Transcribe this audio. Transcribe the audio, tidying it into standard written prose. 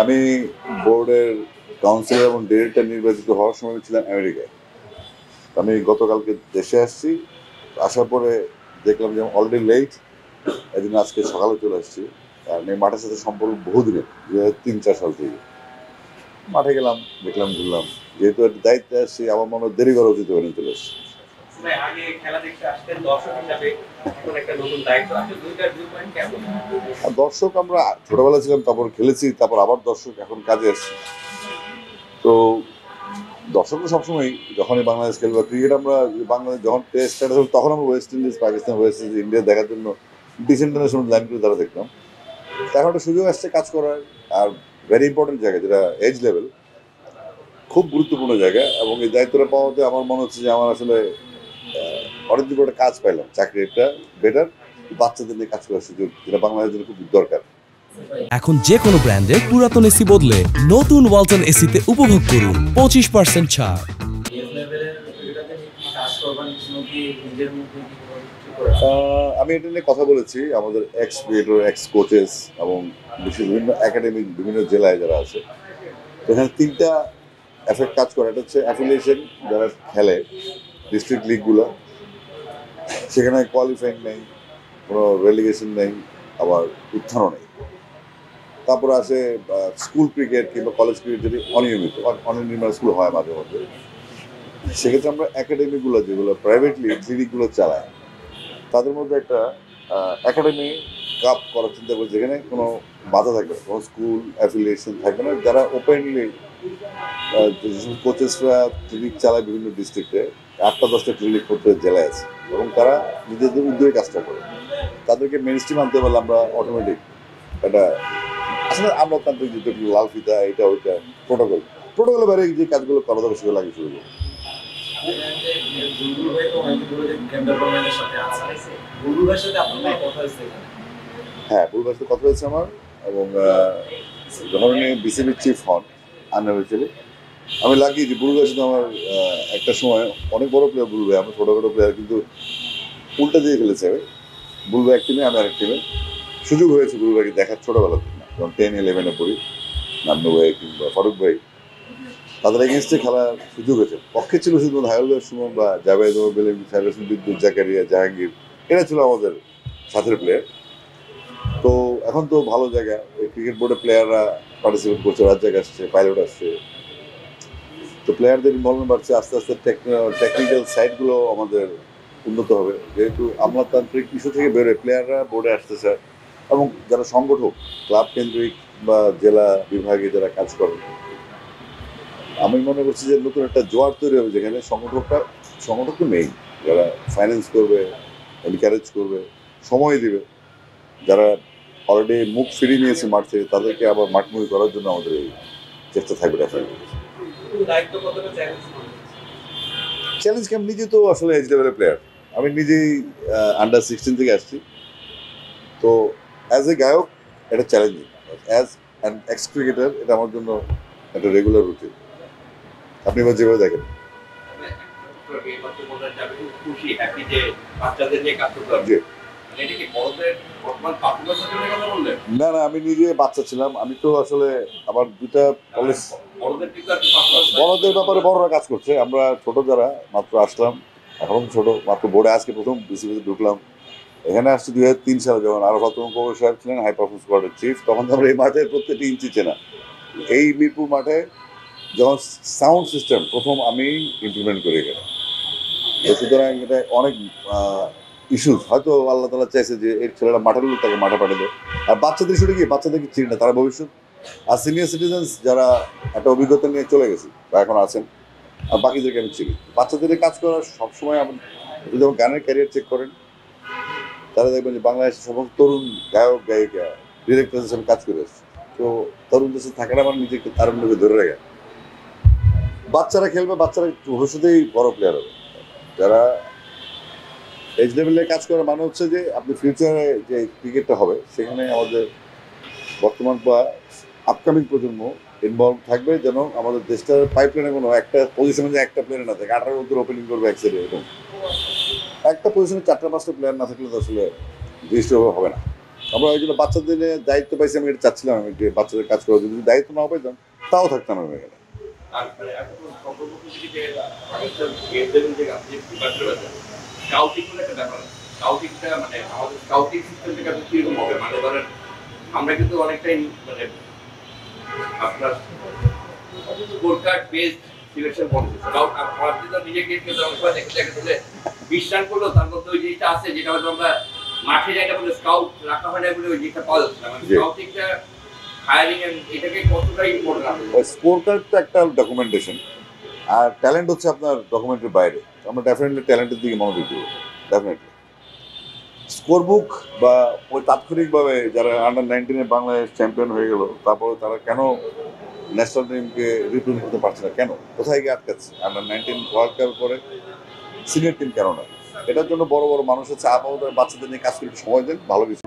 আমি বোর্ডের কাউন্সিলর এবং ডিরেক্টর নির্বাচিত হওয়ার সময় ছিলাম আমেরিকায়। আমি গতকালকে দেশে আসছি। আসার পরে দেখলাম যে অলরেডি লেট, এই জন্য আজকে সকালে চলে আসছি। কারণ এই মাঠের সাথে সম্পর্ক বহুদিনের, 2003-4 সাল থেকে। মাঠে গেলাম, দেখলাম, ঘুরলাম। যেহেতু একটা দায়িত্বে আসছি, আমার মনে হয় দেরি করা উচিত হয়নি, চলে এসছি। আর দর্শক আমরা ছোটবেলা ছিলাম, তারপর খেলেছি, তারপর আবার দর্শক, এখন কাজে আসছি। তো দর্শক তো সবসময়, যখনই বাংলাদেশ খেলবে ক্রিকেট, আমরা বাংলাদেশ যখন টেস্ট স্ট্যাটাস হল তখন আমরা West Indies, Pakistan, West Indies, India দেখার জন্য ডিসেন্টারনেশনাল লাইন করে তারা দেখলাম। এখন একটা সুযোগ আসছে কাজ করার। আর ভেরি ইম্পর্টেন্ট জায়গা, যেটা এজ লেভেল, খুব গুরুত্বপূর্ণ জায়গা। এবং এই দায়িত্বটা পাওয়াতে আমার মনে হচ্ছে যে আমার আসলে অনেকদিন পরে একটা কাজ পাইলাম, চাকরিটা বেটার, বাচ্চাদের নিয়ে কাজ করার সুযোগ, যেটা বাংলাদেশের জন্য খুব দরকার। এখন যে কোনো ব্র্যান্ডের পুরাতন এসি বদলে নতুন ওয়ালটন এসিতে উপভোগ করুন 25% ছাড়। আমি এটা নিয়ে কথা বলেছি আমাদের এক্স ক্রিয়েটর, এক্স কোচেস এবং বিভিন্ন একাডেমিক বিভিন্ন জেলায় যারা আছে। তো এখানে তিনটা এফেক্ট কাজ করে। এটা হচ্ছে অ্যাফিলিয়েশন, যারা খেলে ডিস্ট্রিক্ট লিগগুলো, সেখানে কোয়ালিফাইং নেই, কোনো রেলিগেশন নেই, আবার উত্থানও নেই। তারপরে আসে স্কুল ক্রিকেট কিংবা কলেজ ক্রিকেট, যদি অনিয়মিত অনির্মাণ স্কুল হয় মাঝে মধ্যে, সেক্ষেত্রে আমরা একাডেমিগুলো যেগুলো প্রাইভেটলি ক্লিনিকগুলো চালায়, তাদের মধ্যে একটা একাডেমি কাপ করার চিন্তা করে, যেখানে কোনো বাধা থাকবে না, কোনো স্কুল অ্যাফিলিয়েশন থাকবে না, যারা ওপেনলি যেসব কোচেসরা ক্লিনিক চালায় বিভিন্ন ডিস্ট্রিক্টে, 8টা-10টা ক্লিনিক করতে জেলায় আছে, এবং তারা নিজেদের উদ্যোগে কাজটা করে। তাদেরকে মেন স্ট্রিম আনতে পারলে আমরা অটোমেটিক একটা, আসলে আমলাতান্ত্রিক যেটা লাল ফিতা, এটা ওইটা প্রোটোকলের বাইরে যে কাজগুলো করা দরকার সেগুলো লাগিয়ে শুরু করবো। হ্যাঁ, বুলবার সাথে কথা হয়েছে আমার। এবং যখন উনি বিসিবির চিফ হন আনঅফিসিয়ালি, আমি লাগিয়ে যে বুলবার সাথে আমার একটা সময় অনেক বড় প্লেয়ার বুলবে, আমি ছোটোখাটো প্লেয়ার, কিন্তু উল্টা দিয়ে ফেলেছে। আমি বুলবে এক টিমে, আমি আরেক টিমে। সুযোগ হয়েছে বুলবাইকে দেখার ছোটোবেলা থেকে, না যখন 10-11-এ পড়ি, নান্নু ভাই কিংবা ফারুক ভাই, তাদের এগেনস্টে খেলার সুযোগ হয়েছে। পক্ষে ছিল শুধু হায়ুল সুমন বা জাভেদ, বিদ্যুৎ, জাকারিয়া, জাহাঙ্গীর, এরা ছিল আমাদের সাথের প্লেয়ার। তো এখন তো ভালো জায়গা, ক্রিকেট বোর্ডে প্লেয়াররা পার্টিসিপেট করছে, রাজ্জাক আসছে, পাইলট আসছে। তো প্লেয়ারদের ইনভলভমেন্ট বাড়ছে, আস্তে আস্তে টেকনিক্যাল সাইডগুলো আমাদের উন্নত হবে, যেহেতু আমলাতান্ত্রিক ইস্যু থেকে বেরোয় প্লেয়াররা বোর্ডে আসতে চায়। এবং যারা সংগঠক, ক্লাব কেন্দ্রিক বা জেলা বিভাগে যারা কাজ করে, আমি মনে করছি যে নতুন একটা জোয়ার তৈরি হবে, যেখানে সংগঠক তো নেই, যারা ফাইন্যান্স করবে, এনকারেজ করবে, সময় দিবে, যারা অলরেডি মুখ ফিরিয়ে নিয়েছে মাঠ থেকে, তাদেরকে আবার মাঠমুখী করার জন্য আমাদের এই চেষ্টা থাকবে। চ্যালেঞ্জ কি, আমি নিজে তো আসলে এজ লেভেলের প্লেয়ার, আমি নিজেই আন্ডার 16 থেকে আসছি। তো অ্যাজ এ গায়ক এটা challenging, as an x cricketer এটা আমার জন্য একটা রেগুলার রুটিন। আপনি এবার যেভাবে দেখেন। না না, আমি নিজে বাচ্চা ছিলাম। আমি তো আসলে আমার দুটা কলেজ, বড়দের ব্যাপারে বড়রা কাজ করছে, আমরা ছোট যারা মাত্র আসলাম, এখন ছোট, মাত্র বোর্ডে আজকে প্রথম বিসিবিতে ঢুকলাম। এখানে আসছি 2003 সালে, যখন আরাফাত কবির সাহেব ছিলেন হাই পারফরমেন্স স্কোয়াডের চিফ, তখন তো আমরা এই মাঠের প্রত্যেকটি ইঞ্চি চেনা। এই মিরপুর মাঠে যখন সাউন্ড সিস্টেম প্রথম আমি ইমপ্লিমেন্ট করি এখানে, তো সুতরাং এটা অনেক ইস্যুস, হয়তো আল্লাহ তালা চাইছে যে এর ছেলেরা মাঠে লোক, তাকে মাঠে পাঠিয়ে দেয়। আর বাচ্চাদের ইস্যুটা কি, বাচ্চাদেরকে চিনি না, তারা ভবিষ্যৎ। আর সিনিয়র সিটিজেন্স যারা একটা অভিজ্ঞতা নিয়ে চলে গেছে বা এখন আছেন, আর বাকিদেরকে আমি চিনি। বাচ্চাদের কাজ করার সবসময় আমার, যদি আমার গানের ক্যারিয়ার চেক করেন, তারা দেখবেন যে বাংলাদেশের সমস্ত তরুণ গায়ক গায়িকা ডিরেক্টর হিসেবে কাজ করে এসছে। তো তরুণদের সাথে থাকাটা আমার নিজেকে তারুণ্যকে ধরে রাখা। বাচ্চারা খেলবে, বাচ্চারা ভবিষ্যতেই বড় প্লেয়ার হবে। যারা এজ লেভেলে কাজ করার মানে হচ্ছে যে আপনি ফিউচারে যে ক্রিকেটটা হবে, সেখানে আমাদের বর্তমান বা আপকামিং প্রজন্ম ইনভলভ থাকবে, যেন আমাদের দেশটার পাইপলাইনে কোনো একটা পজিশনে যে একটা প্লেয়ার না থাকে, 18 মধ্যে ওপেনিং করবে এক সাইডে, এরকম একটা পজিশনে 4টা-5টা প্লেয়ার না থাকলে তো আসলে দৃষ্টিভাবে হবে না। আমরা ওই জন্য বাচ্চাদের নিয়ে দায়িত্ব পাইছি, আমি এটা চাচ্ছিলাম আমি যে বাচ্চাদের কাজ করার জন্য। যদি দায়িত্ব না পাইতাম তাও থাকতাম আমি এখানে। আর মানে এখন সম্পর্ক থেকে যে পাকিস্তান গেমদের যে আপনি যে ডিপার্টমেন্ট আছে স্কাউটিং বলে একটা ব্যাপার আছে। স্কাউটিংটা মানে আমাদের স্কাউটিং সিস্টেম থেকে আপনি কিরকম হবে মানে ধরেন আমরা কিন্তু অনেকটাই মানে আপনার score card based selection policy scout আপনি তো নিজেকে কিন্তু অনেক সময় দেখে দেখে দিলে বিশ্বাস করলো তার মধ্যে ওই জিনিসটা আছে যেটা হয়তো আমরা মাঠে যাইটা বলে স্কাউট রাখা হয় না বলে ওই জিনিসটা পাওয়া যাচ্ছে না মানে জি। স্কাউটিংটা হায়ারিং এটাকে কতটা ইম্পর্টেন্ট আছে ওই স্কোর কার্ড তো একটা ডকুমেন্টেশন, আর ট্যালেন্ট হচ্ছে আপনার ডকুমেন্টের বাইরে। আমরা ডেফিনেটলি ট্যালেন্টের দিকে মনোযোগ দেবো, ডেফিনেটলি। স্কোর বুক বা ওই তাৎক্ষণিকভাবে যারা আন্ডার-19 বাংলাদেশ চ্যাম্পিয়ন হয়ে গেল, তারপরে তারা কেন ন্যাশনাল টিমকে রিপ্রেজেন্ট করতে পারছে না, কেন, কোথায় গিয়ে আটকাচ্ছে? আন্ডার-19 ওয়ার্ল্ড কাপের পরে সিনিয়র টিম কেন না? এটার জন্য বড় বড় মানুষ আছে, আপাতত বাচ্চাদের নিয়ে কাজ করতে সময় দেন, ভালো কিছু